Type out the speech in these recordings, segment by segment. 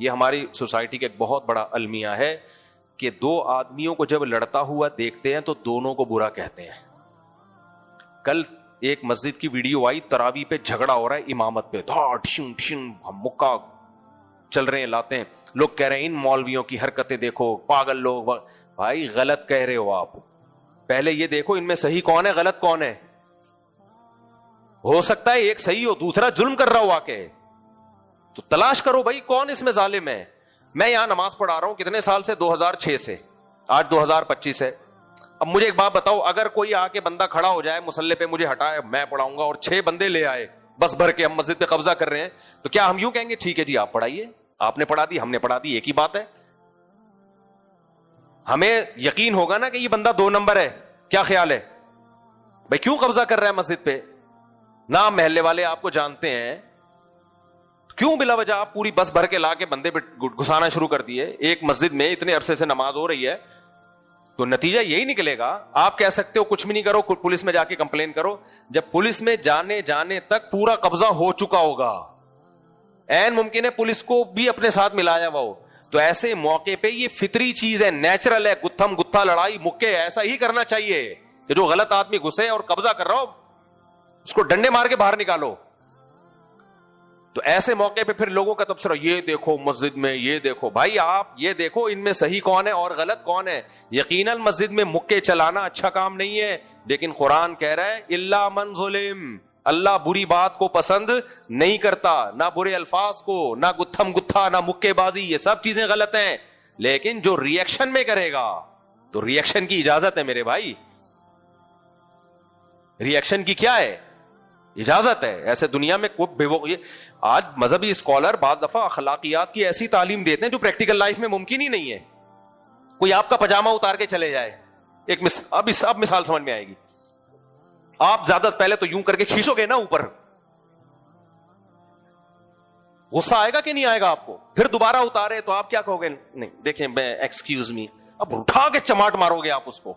یہ ہماری سوسائٹی کا ایک بہت بڑا المیہ ہے کہ دو آدمیوں کو جب لڑتا ہوا دیکھتے ہیں تو دونوں کو برا کہتے ہیں. کل ایک مسجد کی ویڈیو آئی, تراویح پہ جھگڑا ہو رہا ہے امامت پہ, مکہ چل رہے ہیں لاتے ہیں, لوگ کہہ رہے ہیں ان مولویوں کی حرکتیں دیکھو, پاگل لوگ. بھائی غلط کہہ رہے ہو آپ, پہلے یہ دیکھو ان میں صحیح کون ہے غلط کون ہے. ہو سکتا ہے ایک صحیح ہو دوسرا ظلم کر رہا ہو آ کے, تو تلاش کرو بھائی کون اس میں ظالم ہے. میں یہاں نماز پڑھا رہا ہوں کتنے سال سے, 2006 سے, آج 2025 ہے. اب مجھے ایک بات بتاؤ, اگر کوئی آ کے بندہ کھڑا ہو جائے مصلی پہ مجھے ہٹائے میں پڑھاؤں گا, اور 6 بندے لے آئے بس بھر کے, ہم مسجد پہ قبضہ کر رہے ہیں, تو کیا ہم یوں کہیں گے ٹھیک ہے جی آپ پڑھائیے, آپ نے پڑھا دی ہم نے پڑھا دی ایک ہی بات ہے. ہمیں یقین ہوگا نا کہ یہ بندہ 2 نمبر ہے. کیا خیال ہے بھائی, کیوں قبضہ کر رہا ہے مسجد پہ؟ نہ محلے والے آپ کو جانتے ہیں, کیوں بلا وجہ آپ پوری بس بھر کے لا کے بندے پہ گھسانا شروع کر دیے. ایک مسجد میں اتنے عرصے سے نماز ہو رہی ہے, تو نتیجہ یہی نکلے گا. آپ کہہ سکتے ہو کچھ بھی نہیں کرو, پولیس میں جا کے کمپلین کرو, جب پولیس میں جانے تک پورا قبضہ ہو چکا ہوگا, عین ممکن ہے پولیس کو بھی اپنے ساتھ ملایا ہوا ہو. تو ایسے موقع پہ یہ فطری چیز ہے, نیچرل ہے, گتھم گتھا لڑائی مکے, ایسا ہی کرنا چاہیے کہ جو غلط آدمی گھسے اور قبضہ کر رہا ہو اس کو ڈنڈے مار کے باہر نکالو. تو ایسے موقع پہ پھر لوگوں کا تبصرہ, یہ دیکھو مسجد میں, یہ دیکھو. بھائی آپ یہ دیکھو ان میں صحیح کون ہے اور غلط کون ہے. یقیناً مسجد میں مکے چلانا اچھا کام نہیں ہے, لیکن قرآن کہہ رہا ہے الا من ظلم, اللہ بری بات کو پسند نہیں کرتا, نہ برے الفاظ کو, نہ گتھم گتھا, نہ مکے بازی, یہ سب چیزیں غلط ہیں. لیکن جو ری ایکشن میں کرے گا تو ری ایکشن کی اجازت ہے میرے بھائی, ری ایکشن کی کیا ہے اجازت ہے. ایسے دنیا میں آج مذہبی اسکالر بعض دفعہ اخلاقیات کی ایسی تعلیم دیتے ہیں جو پریکٹیکل لائف میں ممکن ہی نہیں ہے. کوئی آپ کا پاجامہ اتار کے چلے جائے, اب مثال سمجھ میں آئے گی. آپ زیادہ پہلے تو یوں کر کے کھینچو گے نا اوپر, غصہ آئے گا کہ نہیں آئے گا آپ کو؟ پھر دوبارہ اتارے تو آپ کیا کہو گے؟ نہیں دیکھیں میں ایکسکیوز می, اب اٹھا کے چماٹ مارو گے آپ اس کو.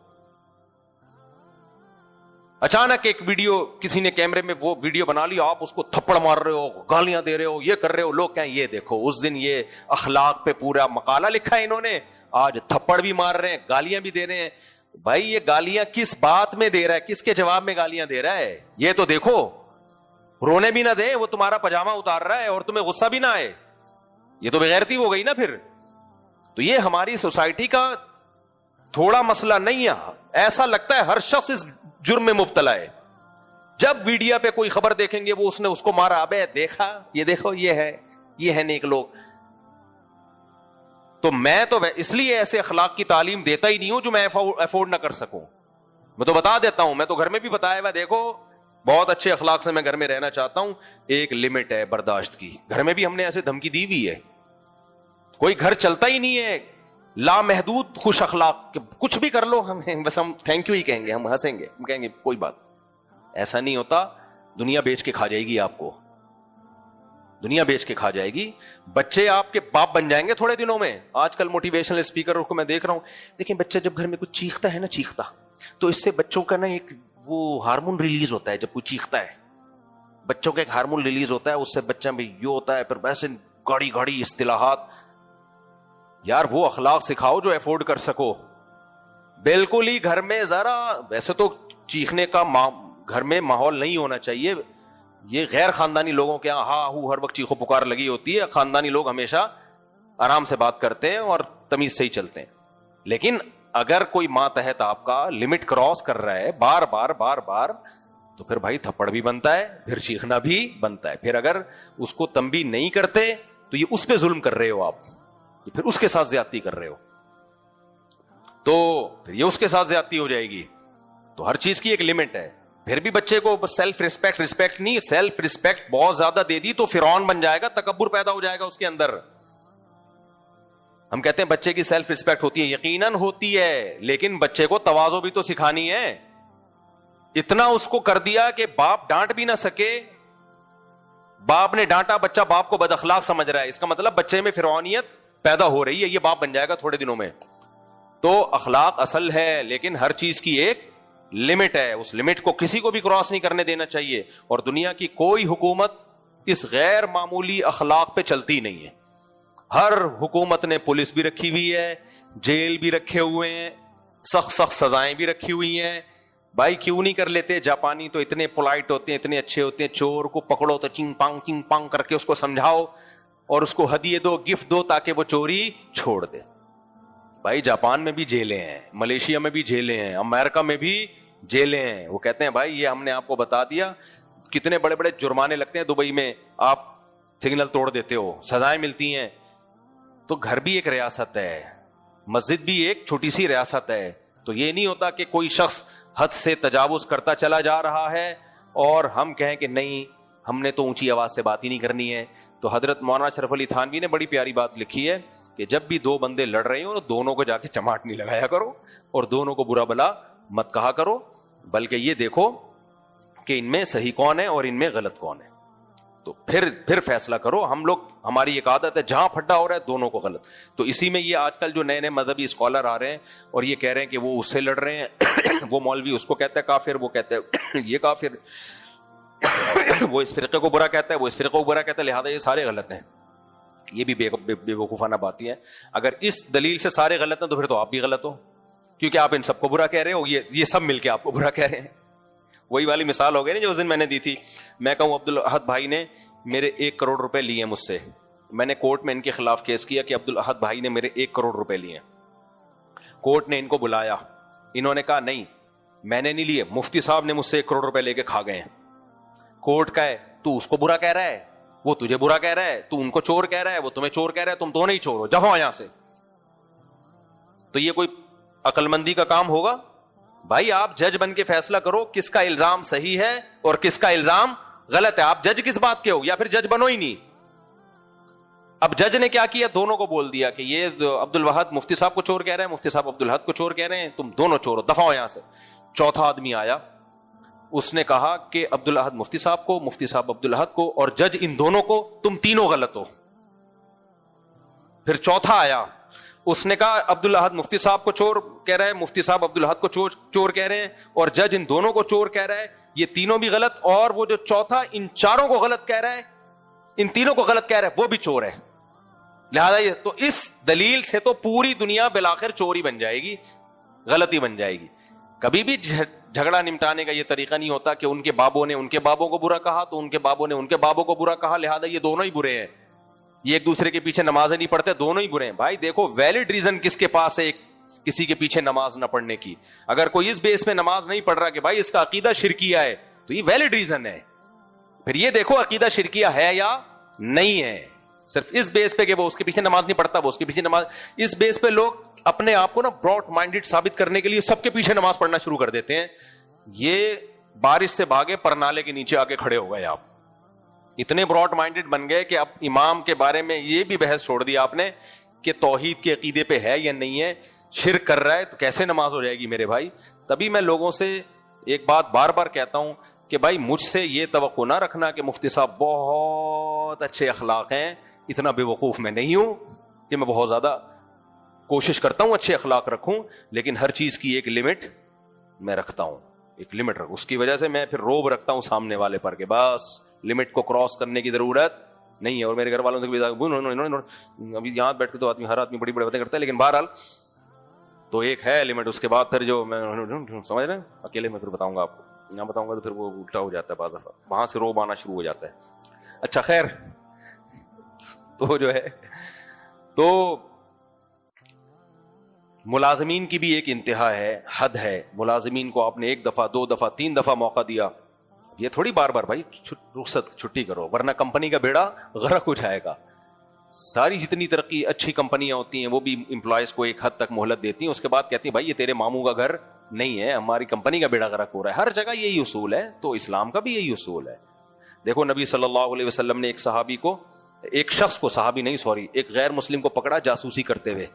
اچانک ایک ویڈیو کسی نے کیمرے میں وہ ویڈیو بنا لی, آپ اس کو تھپڑ مار رہے ہو, گالیاں دے رہے ہو, یہ کر رہے ہو. لوگ کہیں یہ دیکھو اس دن یہ اخلاق پہ پورا مقالہ لکھا ہے انہوں نے, آج تھپڑ بھی مار رہے ہیں, گالیاں بھی دے رہے ہیں. بھائی یہ گالیاں کس بات میں دے رہا ہے, کس کے جواب میں گالیاں دے رہا ہے, یہ تو دیکھو. رونے بھی نہ دے, وہ تمہارا پاجامہ اتار رہا ہے اور تمہیں غصہ بھی نہ آئے, یہ تو بغیرتی ہو گئی نا پھر. تو یہ ہماری سوسائٹی کا تھوڑا مسئلہ نہیں ہے. ایسا لگتا ہے ہر شخص اس جرم میں مبتلا ہے. جب میڈیا پہ کوئی خبر دیکھیں گے وہ اس نے اس کو مارا, ابے دیکھا یہ دیکھو یہ ہے نیک لوگ. تو میں تو اس لیے ایسے اخلاق کی تعلیم دیتا ہی نہیں ہوں جو میں افورڈ نہ کر سکوں. میں تو بتا دیتا ہوں, میں تو گھر میں بھی بتایا ہوا, دیکھو بہت اچھے اخلاق سے میں گھر میں رہنا چاہتا ہوں, ایک لمٹ ہے برداشت کی. گھر میں بھی ہم نے ایسے دھمکی دی ہوئی ہے. کوئی گھر چلتا ہی نہیں ہے لامحدود خوش اخلاق, کچھ بھی کر لو بس ہم تھینک یو ہی کہیں گے, ہم ہنسیں گے, ہم کہیں گے کوئی بات. ایسا نہیں ہوتا, دنیا بیچ کے کھا جائے گی آپ کو, دنیا بیچ کے کھا جائے گی. بچے آپ کے باپ بن جائیں گے تھوڑے دنوں میں. آج کل موٹیویشنل اسپیکر کو میں دیکھ رہا ہوں, دیکھیں بچہ جب گھر میں کچھ چیختا ہے نا, چیختا تو اس سے بچوں کا نا ایک وہ ہارمون ریلیز ہوتا ہے. جب کوئی چیختا ہے بچوں کا ایک ہارمون ریلیز ہوتا ہے, اس سے بچہ میں یہ ہوتا ہے. پھر ویسے گاڑی اصطلاحات. یار وہ اخلاق سکھاؤ جو افورڈ کر سکو. بالکل ہی گھر میں ذرا, ویسے تو چیخنے کا گھر میں ماحول نہیں ہونا چاہیے. یہ غیر خاندانی لوگوں کے یہاں ہاں ہر وقت چیخو پکار لگی ہوتی ہے. خاندانی لوگ ہمیشہ آرام سے بات کرتے ہیں اور تمیز سے ہی چلتے ہیں. لیکن اگر کوئی ماتحت آپ کا لمٹ کراس کر رہا ہے بار بار, تو پھر بھائی تھپڑ بھی بنتا ہے, پھر چیخنا بھی بنتا ہے. پھر اگر اس کو تنبیہ نہیں کرتے تو یہ اس پہ ظلم کر رہے ہو آپ, پھر اس کے ساتھ زیادتی کر رہے ہو, تو پھر یہ اس کے ساتھ زیادتی ہو جائے گی. تو ہر چیز کی ایک لمٹ ہے. پھر بھی بچے کو سیلف رسپیکٹ نہیں, سیلف رسپیکٹ بہت زیادہ دے دی تو فرعون بن جائے گا, تکبر پیدا ہو جائے گا اس کے اندر. ہم کہتے ہیں بچے کی سیلف رسپیکٹ ہوتی ہے, یقیناً ہوتی ہے, لیکن بچے کو تواضع بھی تو سکھانی ہے. اتنا اس کو کر دیا کہ باپ ڈانٹ بھی نہ سکے, باپ نے ڈانٹا, بچہ باپ کو بد اخلاق سمجھ رہا ہے, اس کا مطلب بچے میں فرعونیت پیدا ہو رہی ہے, یہ باپ بن جائے گا تھوڑے دنوں میں. تو اخلاق اصل ہے, لیکن ہر چیز کی ایک لمٹ ہے. اس لمٹ کو کسی کو بھی کراس نہیں کرنے دینا چاہیے. اور دنیا کی کوئی حکومت اس غیر معمولی اخلاق پہ چلتی نہیں ہے. ہر حکومت نے پولیس بھی رکھی ہوئی ہے, جیل بھی رکھے ہوئے ہیں, سخت سخت سزائیں بھی رکھی ہوئی ہیں. بھائی کیوں نہیں کر لیتے؟ جاپانی تو اتنے پولائٹ ہوتے ہیں, اتنے اچھے ہوتے ہیں, چور کو پکڑو تو چنگ پانگ کر کے اس کو سمجھاؤ اور اس کو ہدیے دو, گفٹ دو تاکہ وہ چوری چھوڑ دے. بھائی جاپان میں بھی جیلیں ہیں, ملیشیا میں بھی جیلیں ہیں, امریکہ میں بھی جیلیں ہیں. وہ کہتے ہیں بھائی یہ ہم نے آپ کو بتا دیا, کتنے بڑے بڑے جرمانے لگتے ہیں دبئی میں, آپ سگنل توڑ دیتے ہو, سزائیں ملتی ہیں. تو گھر بھی ایک ریاست ہے, مسجد بھی ایک چھوٹی سی ریاست ہے. تو یہ نہیں ہوتا کہ کوئی شخص حد سے تجاوز کرتا چلا جا رہا ہے اور ہم کہیں کہ نہیں ہم نے تو اونچی آواز سے بات ہی نہیں کرنی ہے. تو حضرت مولانا اشرف علی تھانوی نے بڑی پیاری بات لکھی ہے کہ جب بھی دو بندے لڑ رہے ہوں تو دونوں کو جا کے چماٹ نہیں لگایا کرو اور دونوں کو برا بلا مت کہا کرو, بلکہ یہ دیکھو کہ ان میں صحیح کون ہے اور ان میں غلط کون ہے, تو پھر فیصلہ کرو. ہم لوگ, ہماری ایک عادت ہے جہاں پھڈا ہو رہا ہے دونوں کو غلط. تو اسی میں یہ آج کل جو نئے نئے مذہبی اسکالر آ رہے ہیں اور یہ کہہ رہے ہیں کہ وہ اس سے لڑ رہے ہیں, وہ مولوی اس کو کہتا ہے کافر, وہ کہتا ہے یہ کافر, وہ اس فرقے کو برا کہتا ہے, وہ اس فرقے کو برا کہتا ہے, لہذا یہ سارے غلط ہیں. یہ بھی بے وقوفانہ باتیں ہیں. اگر اس دلیل سے سارے غلط ہیں تو پھر تو آپ بھی غلط ہو, کیونکہ آپ ان سب کو برا کہہ رہے ہو, یہ سب مل کے آپ کو برا کہہ رہے ہیں. وہی والی مثال ہو گئی نا جو اس دن میں نے دی تھی. میں کہوں عبدالاحد بھائی نے میرے 1 کروڑ روپے لیے مجھ سے, میں نے کورٹ میں ان کے خلاف کیس کیا کہ عبدالاحد بھائی نے میرے 1 کروڑ روپے لیے. کورٹ نے ان کو بلایا, انہوں نے کہا نہیں میں نے نہیں لیے, مفتی صاحب نے مجھ سے 1 کروڑ روپے لے کے کھا گئے ہیں. کورٹ کا ہے, تو اس کو برا کہہ رہا ہے, وہ تجھے برا کہہ رہا ہے, تو ان کو چور کہہ رہا ہے, وہ تمہیں چور کہہ رہا ہے, تم دونوں ہی چور ہو, جاؤ یہاں سے. تو یہ کوئی عقل مندی کا کام ہوگا؟ بھائی آپ جج بن کے فیصلہ کرو کس کا الزام صحیح ہے اور کس کا الزام غلط ہے. آپ جج کس بات کے ہو, یا پھر جج بنو ہی نہیں. اب جج نے کیا کیا, دونوں کو بول دیا کہ یہ عبدالوہد مفتی صاحب کو چور کہہ رہے ہیں, مفتی صاحب عبدالاحد کو چور کہہ رہے ہیں, تم دونوں چور ہو, دفعہ ہو یہاں سے. چوتھا آدمی آیا, اس نے کہا کہ عبدالاحد مفتی صاحب کو, مفتی صاحب عبدالاحد کو, اور جج ان دونوں کو, تم تینوں غلط ہو. پھر چوتھا آیا, اس نے کہا عبدالاحد مفتی صاحب کو چور کہہ رہا ہے, مفتی صاحب عبدالاحد کو چور کہہ رہے ہیں, اور جج ان دونوں کو چور کہہ رہا ہے, یہ تینوں بھی غلط, اور وہ جو چوتھا ان چاروں کو غلط کہہ رہا ہے, ان تینوں کو غلط کہہ رہا ہے, وہ بھی چور ہے. لہذا یہ تو اس دلیل سے تو پوری دنیا بالآخر چوری بن جائے گی, غلطی بن جائے گی. کبھی بھی جھگڑا نمٹانے کا یہ طریقہ نہیں ہوتا کہ ان کے بابوں نے ان کے بابوں کو برا کہا تو ان کے بابوں نے ان کے بابوں کو برا کہا, لہذا یہ دونوں ہی برے ہیں, یہ ایک دوسرے کے پیچھے نمازیں نہیں پڑھتے, دونوں ہی برے ہیں. بھائی دیکھو ویلڈ ریزن کس کے پاس ہے کسی کے پیچھے نماز نہ پڑھنے کی. اگر کوئی اس بیس میں نماز نہیں پڑھ رہا کہ بھائی اس کا عقیدہ شرکیہ ہے, تو یہ ویلڈ ریزن ہے. پھر یہ دیکھو عقیدہ شرکیہ ہے یا نہیں ہے. صرف اس بیس پہ کہ وہ اس کے پیچھے نماز نہیں پڑھتا, وہ اس کے پیچھے نماز, اس بیس پہ لوگ اپنے آپ کو نا براڈ مائنڈڈ ثابت کرنے کے لیے سب کے پیچھے نماز پڑھنا شروع کر دیتے ہیں. یہ بارش سے بھاگے پرنالے کے نیچے آ کے کھڑے ہو گئے. آپ اتنے براڈ مائنڈڈ بن گئے کہ اب امام کے بارے میں یہ بھی بحث چھوڑ دیا آپ نے کہ توحید کے عقیدے پہ ہے یا نہیں ہے, شرک کر رہا ہے تو کیسے نماز ہو جائے گی میرے بھائی. تبھی میں لوگوں سے ایک بات بار بار کہتا ہوں کہ بھائی مجھ سے یہ توقع نہ رکھنا کہ مفتی صاحب بہت اچھے اخلاق ہیں, اتنا بے وقوف میں نہیں ہوں کہ میں بہت زیادہ کوشش کرتا ہوں اچھے اخلاق رکھوں, لیکن ہر چیز کی ایک لمٹ میں رکھتا ہوں, ایک لمٹ رکھوں. اس کی وجہ سے میں پھر روب رکھتا ہوں سامنے والے پر کہ بس لمٹ کو کراس کرنے کی ضرورت نہیں ہے. اور میرے گھر والوں سے بھی ابھی یہاں بیٹھ کے تو ہر آدمی بڑی بڑی باتیں کرتا ہے, لیکن بہرحال تو ایک ہے لمٹ. اس کے بعد پھر جو میں سمجھ رہے ہیں اکیلے میں پھر بتاؤں گا آپ کو, یہاں بتاؤں گا تو پھر وہ الٹا ہو جاتا ہے بعض دفعہ, وہاں سے روب آنا شروع ہو جاتا ہے. اچھا خیر, تو جو ہے تو ملازمین کی بھی ایک انتہا ہے, حد ہے. ملازمین کو آپ نے 1 دفعہ 2 دفعہ 3 دفعہ موقع دیا, یہ تھوڑی بار بار بھائی رخصت چھٹی کرو ورنہ کمپنی کا بیڑا غرق ہو جائے گا. ساری جتنی ترقی اچھی کمپنیاں ہوتی ہیں وہ بھی امپلائز کو ایک حد تک مہلت دیتی ہیں, اس کے بعد کہتی ہیں بھائی یہ تیرے ماموں کا گھر نہیں ہے, ہماری کمپنی کا بیڑا غرق ہو رہا ہے. ہر جگہ یہی اصول ہے, تو اسلام کا بھی یہی اصول ہے. دیکھو نبی صلی اللہ علیہ وسلم نے ایک شخص کو صحابی نہیں ایک غیر مسلم کو پکڑا جاسوسی کرتے ہوئے.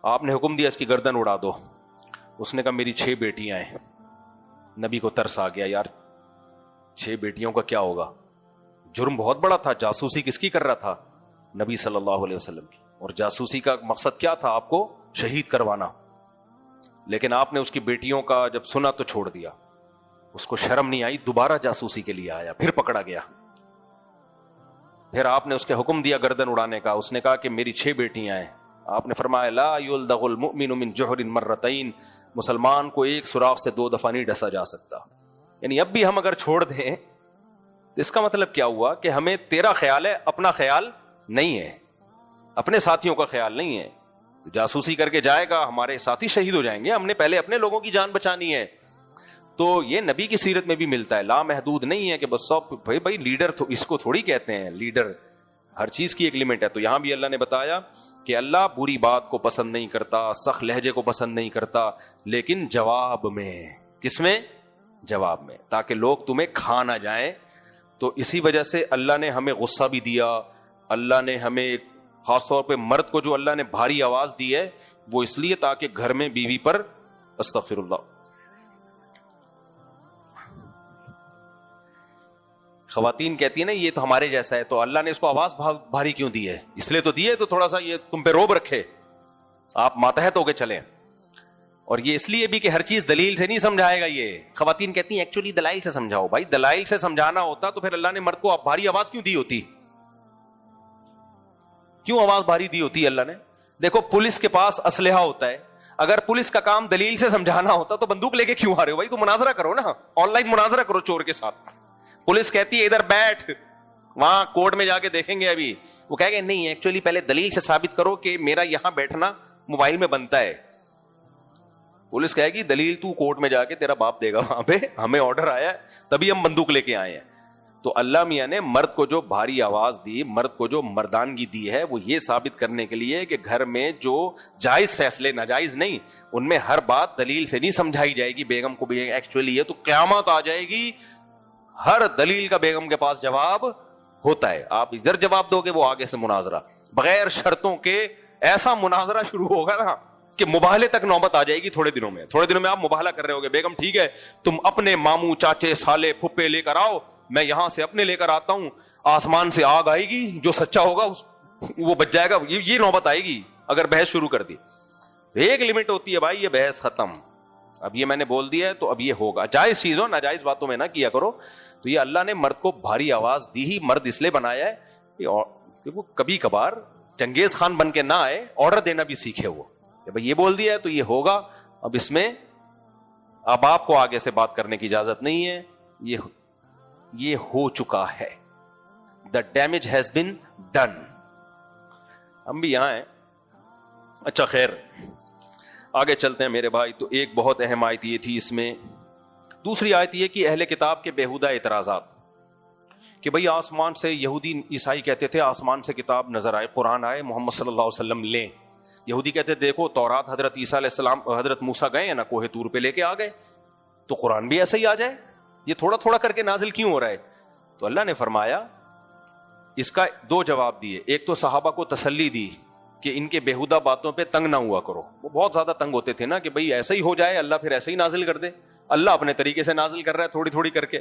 آپ نے حکم دیا اس کی گردن اڑا دو. اس نے کہا میری 6 بیٹیاں ہیں. نبی کو ترس آ گیا, یار 6 بیٹیوں کا کیا ہوگا, جرم بہت بڑا تھا. جاسوسی کس کی کر رہا تھا؟ نبی صلی اللہ علیہ وسلم کی. اور جاسوسی کا مقصد کیا تھا؟ آپ کو شہید کروانا. لیکن آپ نے اس کی بیٹیوں کا جب سنا تو چھوڑ دیا. اس کو شرم نہیں آئی, دوبارہ جاسوسی کے لیے آیا, پھر پکڑا گیا. پھر آپ نے اس کے حکم دیا گردن اڑانے کا. اس نے کہا کہ میری 6 بیٹیاں ہیں. آپ نے فرمایا لا یلدغ المؤمن من جحر مرتين, مسلمان کو ایک سوراخ سے 2 دفعہ نہیں ڈسا جا سکتا. یعنی اب بھی ہم اگر چھوڑ دیں تو اس کا مطلب کیا ہوا کہ ہمیں تیرا خیال ہے, اپنا خیال نہیں ہے, اپنے ساتھیوں کا خیال نہیں ہے. تو جاسوسی کر کے جائے گا, ہمارے ساتھی شہید ہو جائیں گے, ہم نے پہلے اپنے لوگوں کی جان بچانی ہے. تو یہ نبی کی سیرت میں بھی ملتا ہے, لا محدود نہیں ہے کہ بس سب بھائی لیڈر تو اس کو تھوڑی کہتے ہیں لیڈر, ہر چیز کی ایک لمٹ ہے. تو یہاں بھی اللہ نے بتایا کہ اللہ بری بات کو پسند نہیں کرتا, سخت لہجے کو پسند نہیں کرتا, لیکن جواب میں, کس میں؟ جواب میں, تاکہ لوگ تمہیں کھا نہ جائیں. تو اسی وجہ سے اللہ نے ہمیں غصہ بھی دیا. اللہ نے ہمیں خاص طور پہ مرد کو جو اللہ نے بھاری آواز دی ہے وہ اس لیے تاکہ گھر میں بیوی پر, استغفر اللہ, خواتین کہتی ہیں نا یہ تو ہمارے جیسا ہے, تو اللہ نے اس کو آواز بھاری کیوں دی ہے؟ اس لیے تو دی ہے تو تھوڑا سا یہ تم پہ روب رکھے, آپ ماتحت ہو کے چلیں. اور یہ اس لیے بھی کہ ہر چیز دلیل سے نہیں سمجھائے گا. یہ خواتین کہتی ہیں ایکچولی دلائل سے سمجھاؤ. بھائی دلائل سے سمجھانا ہوتا تو پھر اللہ نے مرد کو بھاری آواز کیوں دی ہوتی؟ کیوں آواز بھاری دی ہوتی ہے اللہ نے؟ دیکھو پولیس کے پاس اسلحہ ہوتا ہے, اگر پولیس کا کام دلیل سے سمجھانا ہوتا تو بندوق لے کے کیوں آ رہے ہو بھائی؟ تو مناظرہ کرو نا, آن لائن مناظرہ کرو چور کے ساتھ. پولیس کہتی ہے ادھر بیٹھ, وہاں کورٹ میں جا کے دیکھیں گے. ابھی وہ کہے گا نہیں ایکچولی پہلے دلیل سے ثابت کرو کہ میرا یہاں بیٹھنا موبائل میں بنتا ہے. پولیس کہے گی دلیل تو کورٹ میں جا کے تیرا باپ دے گا, وہاں پہ ہمیں آرڈر آیا ہے تبھی ہم بندوق لے کے آئے ہیں. تو اللہ میاں نے مرد کو جو بھاری آواز دی, مرد کو جو مردانگی دی ہے, وہ یہ ثابت کرنے کے لیے کہ گھر میں جو جائز فیصلے, ناجائز نہیں, ان میں ہر بات دلیل سے نہیں سمجھائی جائے گی. بیگم کو بھی ایکچولی یہ تو قیامت آ جائے گی, ہر دلیل کا بیگم کے پاس جواب ہوتا ہے. آپ ادھر جواب دو گے, وہ آگے سے مناظرہ بغیر شرطوں کے, ایسا مناظرہ شروع ہوگا نا کہ مباہلے تک نوبت آ جائے گی. تھوڑے دنوں میں آپ مباہلہ کر رہے ہوگے, بیگم ٹھیک ہے تم اپنے ماموں چاچے سالے پھپھے لے کر آؤ, میں یہاں سے اپنے لے کر آتا ہوں, آسمان سے آگ آئے گی, جو سچا ہوگا وہ بچ جائے گا. یہ نوبت آئے گی اگر بحث شروع کر دی. ایک لمٹ ہوتی ہے بھائی, یہ بحث ختم, اب یہ میں نے بول دیا ہے تو اب یہ ہوگا. جائز چیز ہو, ناجائز باتوں میں نہ کیا کرو. تو یہ اللہ نے مرد کو بھاری آواز دی ہی, مرد اس لیے بنایا ہے کہ وہ کبھی کبھار چنگیز خان بن کے نہ آئے, آرڈر دینا بھی سیکھے. وہ بھائی یہ بول دیا ہے تو یہ ہوگا, اب اس میں اب آپ کو آگے سے بات کرنے کی اجازت نہیں ہے. یہ ہو چکا ہے, the damage has been done. ہم بھی یہاں ہیں. اچھا خیر آگے چلتے ہیں میرے بھائی. تو ایک بہت اہم آیت یہ تھی اس میں. دوسری آیت یہ کہ اہل کتاب کے بیہودہ اعتراضات, کہ بھئی آسمان سے, یہودی عیسائی کہتے تھے آسمان سے کتاب نظر آئے, قرآن آئے, محمد صلی اللہ علیہ وسلم لیں. یہودی کہتے دیکھو تورات حضرت عیسیٰ علیہ السلام, حضرت موسیٰ گئے ہیں نا کوہ طور پہ لے کے آ گئے, تو قرآن بھی ایسا ہی آ جائے, یہ تھوڑا تھوڑا کر کے نازل کیوں ہو رہا ہے؟ تو اللہ نے فرمایا اس کا 2 جواب دیے. ایک تو صحابہ کو تسلی دی کہ ان کے بیہودہ باتوں پہ تنگ نہ ہوا کرو, وہ بہت زیادہ تنگ ہوتے تھے نا کہ بھئی ایسا ہی ہو جائے, اللہ پھر ایسا ہی نازل کر دے. اللہ اپنے طریقے سے نازل کر رہا ہے تھوڑی تھوڑی کر کے.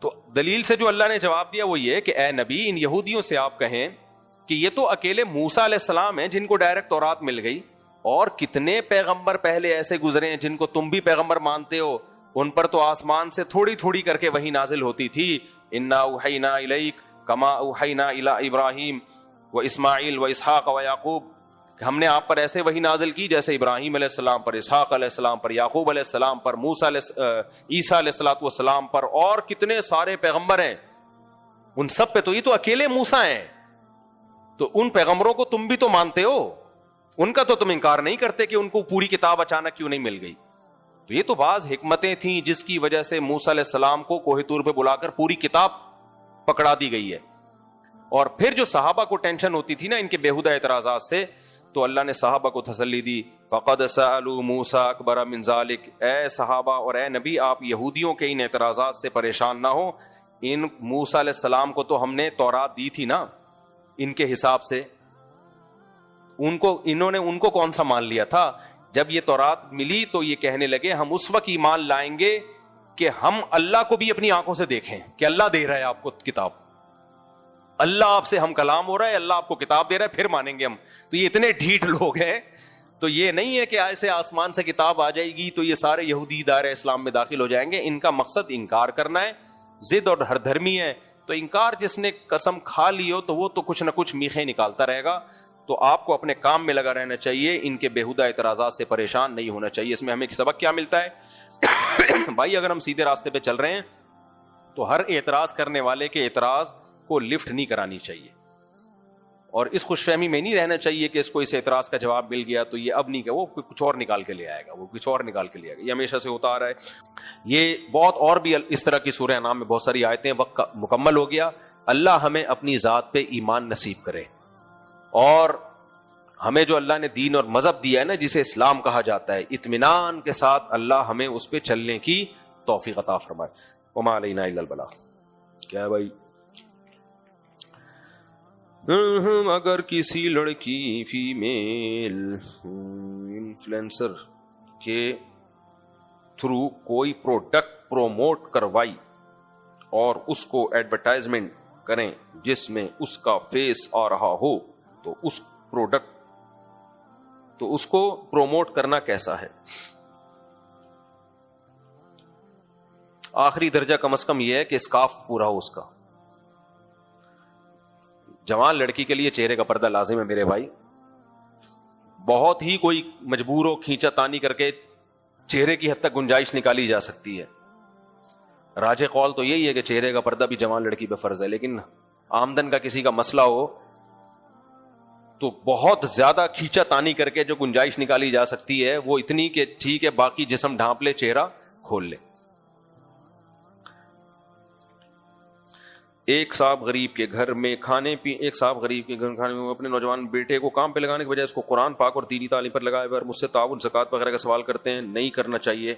تو دلیل سے جو اللہ نے جواب دیا وہ یہ کہ اے نبی, ان یہودیوں سے آپ کہیں کہ یہ تو اکیلے موسیٰ علیہ السلام ہیں جن کو ڈائریکٹ تورات مل گئی, اور کتنے پیغمبر پہلے ایسے گزرے ہیں جن کو تم بھی پیغمبر مانتے ہو, ان پر تو آسمان سے تھوڑی تھوڑی کر کے وہی نازل ہوتی تھی. انا اوحینا الیک کما اوحینا الی ابراہیم و اسماعیل و اسحاق و یعقوب, ہم نے آپ پر ایسے وہی نازل کی جیسے ابراہیم علیہ السلام پر, اسحاق علیہ السلام پر, یعقوب علیہ السلام پر, موسیٰ عیسیٰ علیہ السلام پر, اور کتنے سارے پیغمبر ہیں, ان سب پہ تو یہ تو اکیلے موسیٰ ہیں. تو ان پیغمبروں کو تم بھی تو مانتے ہو, ان کا تو تم انکار نہیں کرتے کہ ان کو پوری کتاب اچانک کیوں نہیں مل گئی. تو یہ تو بعض حکمتیں تھیں جس کی وجہ سے موسیٰ علیہ السلام کو کوہ طور پہ بلا کر پوری کتاب پکڑا دی گئی ہے. اور پھر جو صحابہ کو ٹینشن ہوتی تھی نا ان کے بیہودہ اعتراضات سے, تو اللہ نے صحابہ کو تسلی دی. فقد سألوا موسیٰ اکبر من ذلک, اے صحابہ اور اے نبی آپ یہودیوں کے ان اعتراضات سے پریشان نہ ہو. ان موسیٰ علیہ السلام کو تو ہم نے تورات دی تھی نا, ان کے حساب سے انہوں نے ان کو کون سا مان لیا تھا؟ جب یہ تورات ملی تو یہ کہنے لگے ہم اس وقت ایمان لائیں گے کہ ہم اللہ کو بھی اپنی آنکھوں سے دیکھیں کہ اللہ دے رہا ہے آپ کو کتاب, اللہ آپ سے ہم کلام ہو رہا ہے, اللہ آپ کو کتاب دے رہا ہے, پھر مانیں گے ہم. تو یہ اتنے ڈھیٹ لوگ ہیں. تو یہ نہیں ہے کہ ایسے آسمان سے کتاب آ جائے گی تو یہ سارے یہودی دائرہ اسلام میں داخل ہو جائیں گے. ان کا مقصد انکار کرنا ہے, ضد اور ہر دھرمی ہے تو انکار جس نے قسم کھا لی ہو تو وہ تو کچھ نہ کچھ میخیں نکالتا رہے گا. تو آپ کو اپنے کام میں لگا رہنا چاہیے, ان کے بیہودہ اعتراضات سے پریشان نہیں ہونا چاہیے. اس میں ہمیں سبق کیا ملتا ہے؟ بھائی اگر ہم سیدھے راستے پہ چل رہے ہیں تو ہر اعتراض کرنے والے کے اعتراض کو لفٹ نہیں کرانی چاہیے, اور اس خوش فہمی میں نہیں رہنا چاہیے کہ اس کو اس اعتراض کا جواب مل گیا تو یہ اب نہیں کہ وہ کچھ اور نکال کے لے آئے گا, وہ کچھ اور نکال کے لے آئے گا. یہ ہمیشہ سے ہوتا آ رہا ہے. یہ بہت اور بھی اس طرح کی سورہ انعام میں بہت ساری آیتیں. وقت مکمل ہو گیا. اللہ ہمیں اپنی ذات پہ ایمان نصیب کرے, اور ہمیں جو اللہ نے دین اور مذہب دیا ہے نا, جسے اسلام کہا جاتا ہے, اطمینان کے ساتھ اللہ ہمیں اس پہ چلنے کی توفیق عطا فرمائے. وما علینا الا البلاغ. کیا ہے بھائی؟ اگر کسی لڑکی فیمیل انفلوئنسر کے تھرو کوئی پروڈکٹ پروموٹ کروائی اور اس کو ایڈورٹائزمنٹ کریں جس میں اس کا فیس آ رہا ہو, تو اس پروڈکٹ تو اس کو پروموٹ کرنا کیسا ہے؟ آخری درجہ کم از کم یہ ہے کہ اسکارف پورا ہو اس کا. جوان لڑکی کے لیے چہرے کا پردہ لازم ہے میرے بھائی. بہت ہی کوئی مجبور ہو کھینچا تانی کر کے چہرے کی حد تک گنجائش نکالی جا سکتی ہے. راجح قول تو یہی ہے کہ چہرے کا پردہ بھی جوان لڑکی پہ فرض ہے, لیکن آمدن کا کسی کا مسئلہ ہو تو بہت زیادہ کھینچا تانی کر کے جو گنجائش نکالی جا سکتی ہے وہ اتنی کہ ٹھیک ہے باقی جسم ڈھانپ لے, چہرہ کھول لے. ایک صاحب غریب کے گھر میں کھانے میں اپنے نوجوان بیٹے کو کام پہ لگانے کے بجائے اس کو قرآن پاک اور دینی تعلیم پر لگائے ہوئے اور مجھ سے تعاون زکوٰۃ وغیرہ کا سوال کرتے ہیں. نہیں کرنا چاہیے.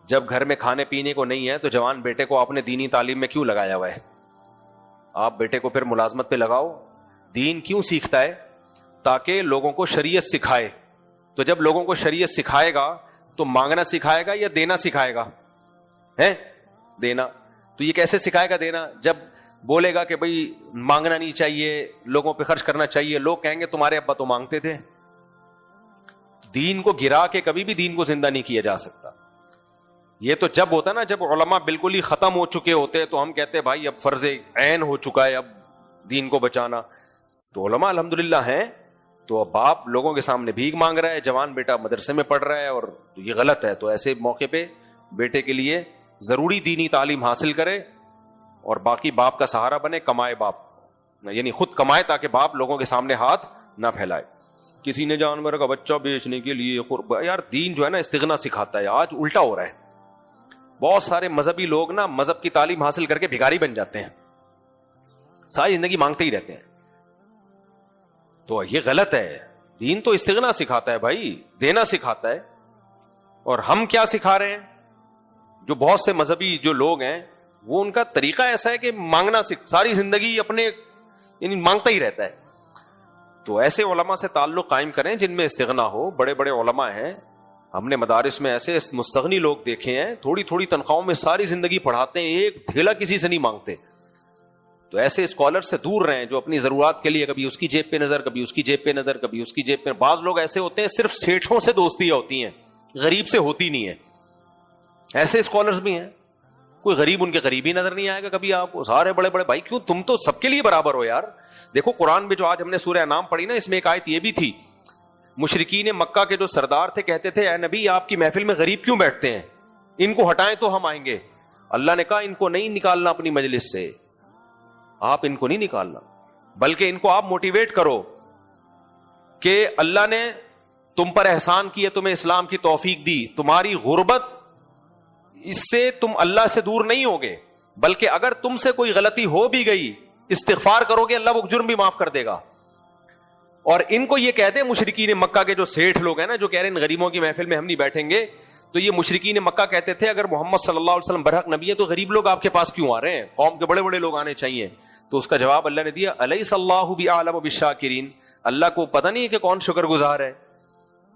جب گھر میں کھانے پینے کو نہیں ہے تو جوان بیٹے کو آپ نے دینی تعلیم میں کیوں لگایا ہوا ہے؟ آپ بیٹے کو پھر ملازمت پہ لگاؤ. دین کیوں سیکھتا ہے؟ تاکہ لوگوں کو شریعت سکھائے. تو جب لوگوں کو شریعت سکھائے گا تو مانگنا سکھائے گا یا دینا سکھائے گا؟ ہے دینا. تو یہ کیسے سکھائے گا دینا؟ جب بولے گا کہ بھئی مانگنا نہیں چاہیے, لوگوں پہ خرچ کرنا چاہیے, لوگ کہیں گے تمہارے ابا تو مانگتے تھے. دین کو گرا کے کبھی بھی دین کو زندہ نہیں کیا جا سکتا. یہ تو جب ہوتا نا جب علماء بالکل ہی ختم ہو چکے ہوتے تو ہم کہتے بھائی اب فرض عین ہو چکا ہے اب دین کو بچانا. تو علماء الحمدللہ ہیں, تو اب باپ لوگوں کے سامنے بھیک مانگ رہا ہے, جوان بیٹا مدرسے میں پڑھ رہا ہے, اور یہ غلط ہے. تو ایسے موقع پہ بیٹے کے لیے ضروری دینی تعلیم حاصل کرے اور باقی باپ کا سہارا بنے, کمائے باپ, یعنی خود کمائے تاکہ باپ لوگوں کے سامنے ہاتھ نہ پھیلائے. کسی نے جانور کا بچہ بیچنے کے لیے یار دین جو ہے نا استغنا سکھاتا ہے. آج الٹا ہو رہا ہے. بہت سارے مذہبی لوگ نا مذہب کی تعلیم حاصل کر کے بھکاری بن جاتے ہیں, ساری زندگی مانگتے ہی رہتے ہیں. تو یہ غلط ہے. دین تو استغنا سکھاتا ہے بھائی, دینا سکھاتا ہے. اور ہم کیا سکھا رہے ہیں؟ جو بہت سے مذہبی جو لوگ ہیں وہ ان کا طریقہ ایسا ہے کہ مانگنا ساری زندگی اپنے یعنی مانگتا ہی رہتا ہے. تو ایسے علماء سے تعلق قائم کریں جن میں استغنا ہو. بڑے بڑے علماء ہیں, ہم نے مدارس میں ایسے مستغنی لوگ دیکھے ہیں, تھوڑی تھوڑی تنخواہوں میں ساری زندگی پڑھاتے ہیں, ایک دھیلا کسی سے نہیں مانگتے. تو ایسے اسکالر سے دور رہیں جو اپنی ضرورات کے لیے کبھی اس کی جیب پہ نظر, کبھی اس کی جیب پہ نظر, کبھی اس کی جیب پہ. بعض لوگ ایسے ہوتے ہیں صرف سیٹھوں سے دوستیاں ہوتی ہیں, غریب سے ہوتی نہیں ہے. ایسے اسکالرز بھی ہیں, کوئی غریب ان کے قریب ہی نظر نہیں آئے گا کبھی. آپ سارے بڑے بڑے بھائی, کیوں تم تو سب کے لیے برابر ہو یار. دیکھو قرآن میں جو آج ہم نے سورہ انعام پڑھی نا, اس میں ایک آیت یہ بھی تھی, مشرکین مکہ کے جو سردار تھے کہتے تھے اے نبی آپ کی محفل میں غریب کیوں بیٹھتے ہیں, ان کو ہٹائیں تو ہم آئیں گے. اللہ نے کہا ان کو نہیں نکالنا اپنی مجلس سے, آپ ان کو نہیں نکالنا, بلکہ ان کو آپ موٹیویٹ کرو کہ اللہ نے تم پر احسان کیا, تمہیں اسلام کی توفیق دی, تمہاری غربت اس سے تم اللہ سے دور نہیں ہوگے, بلکہ اگر تم سے کوئی غلطی ہو بھی گئی استغفار کرو گے اللہ وہ جرم بھی معاف کر دے گا. اور ان کو یہ کہتے ہیں مشرکین مکہ کے جو سیٹھ لوگ ہیں نا, جو کہہ رہے ہیں ان غریبوں کی محفل میں ہم نہیں بیٹھیں گے, تو یہ مشرکین مکہ کہتے تھے اگر محمد صلی اللہ علیہ وسلم برحق نبی ہے تو غریب لوگ آپ کے پاس کیوں آ رہے ہیں, قوم کے بڑے بڑے لوگ آنے چاہیے. تو اس کا جواب اللہ نے دیا الیس اللہ بأعلم بالشاکرین, اللہ کو پتہ نہیں ہے کہ کون شکر گزار ہے.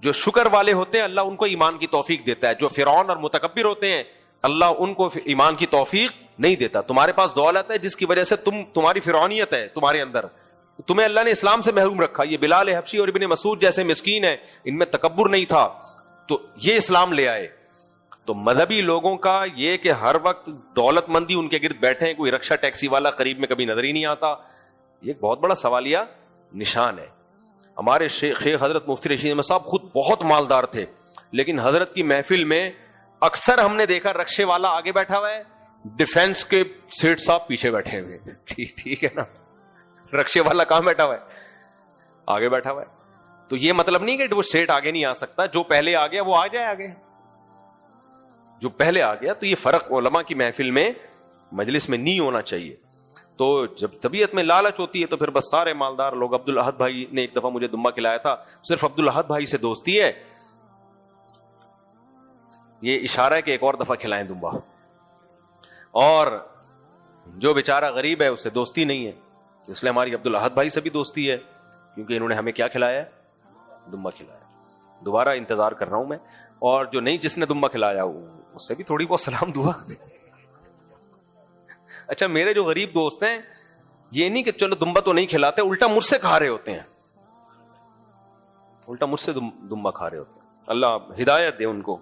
جو شکر والے ہوتے ہیں اللہ ان کو ایمان کی توفیق دیتا ہے, جو فرعون اور متکبر ہوتے ہیں اللہ ان کو ایمان کی توفیق نہیں دیتا. تمہارے پاس دولت ہے جس کی وجہ سے تمہاری فرعونیت ہے تمہارے اندر, تمہیں اللہ نے اسلام سے محروم رکھا. یہ بلال حبشی اور ابن مسعود جیسے مسکین ہیں, ان میں تکبر نہیں تھا تو یہ اسلام لے آئے. تو مذہبی لوگوں کا یہ کہ ہر وقت دولت مندی ان کے گرد بیٹھے ہیں, کوئی رکشہ ٹیکسی والا قریب میں کبھی نظر ہی نہیں آتا, یہ ایک بہت بڑا سوالیہ نشان ہے. ہمارے شیخ حضرت مفتی رشید احمد صاحب خود بہت مالدار تھے, لیکن حضرت کی محفل میں اکثر ہم نے دیکھا رکشے والا آگے بیٹھا ہوا ہے, ڈیفینس کے سیٹ صاحب پیچھے بیٹھے ہوئے. ٹھیک ہے نا, رکشے والا کہاں بیٹھا ہوا ہے؟ آگے بیٹھا ہوا ہے. تو یہ مطلب نہیں کہ وہ سیٹ آگے نہیں آ سکتا, جو پہلے آ گیا وہ آ جائے آگے, جو پہلے آ گیا. تو یہ فرق علماء کی محفل میں مجلس میں نہیں ہونا چاہیے. تو جب طبیعت میں لالچ ہوتی ہے تو پھر بس سارے مالدار لوگ. عبد الاحد بھائی نے ایک دفعہ مجھے دمبا کھلایا تھا, صرف عبد الاحد بھائی سے دوستی ہے, یہ اشارہ ہے کہ ایک اور دفعہ کھلائیں دمبا, اور جو بیچارہ غریب ہے اس سے دوستی نہیں ہے. اس لیے ہماری عبد الاحد بھائی سے بھی دوستی ہے, کیونکہ انہوں نے ہمیں کیا کھلایا ہے؟ دمبا کھلایا. دوبارہ انتظار کر رہا ہوں میں, اور جو نہیں جس نے دمبا کھلایا اس سے بھی تھوڑی بہت سلام دعا. اچھا, میرے جو غریب دوست ہیں یہ نہیں کہ چلو دمبا تو نہیں کھلاتے, الٹا مجھ سے کھا رہے ہوتے ہیں, الٹا مجھ سے دمبا کھا رہے ہوتے ہیں. اللہ ہدایت دے ان کو.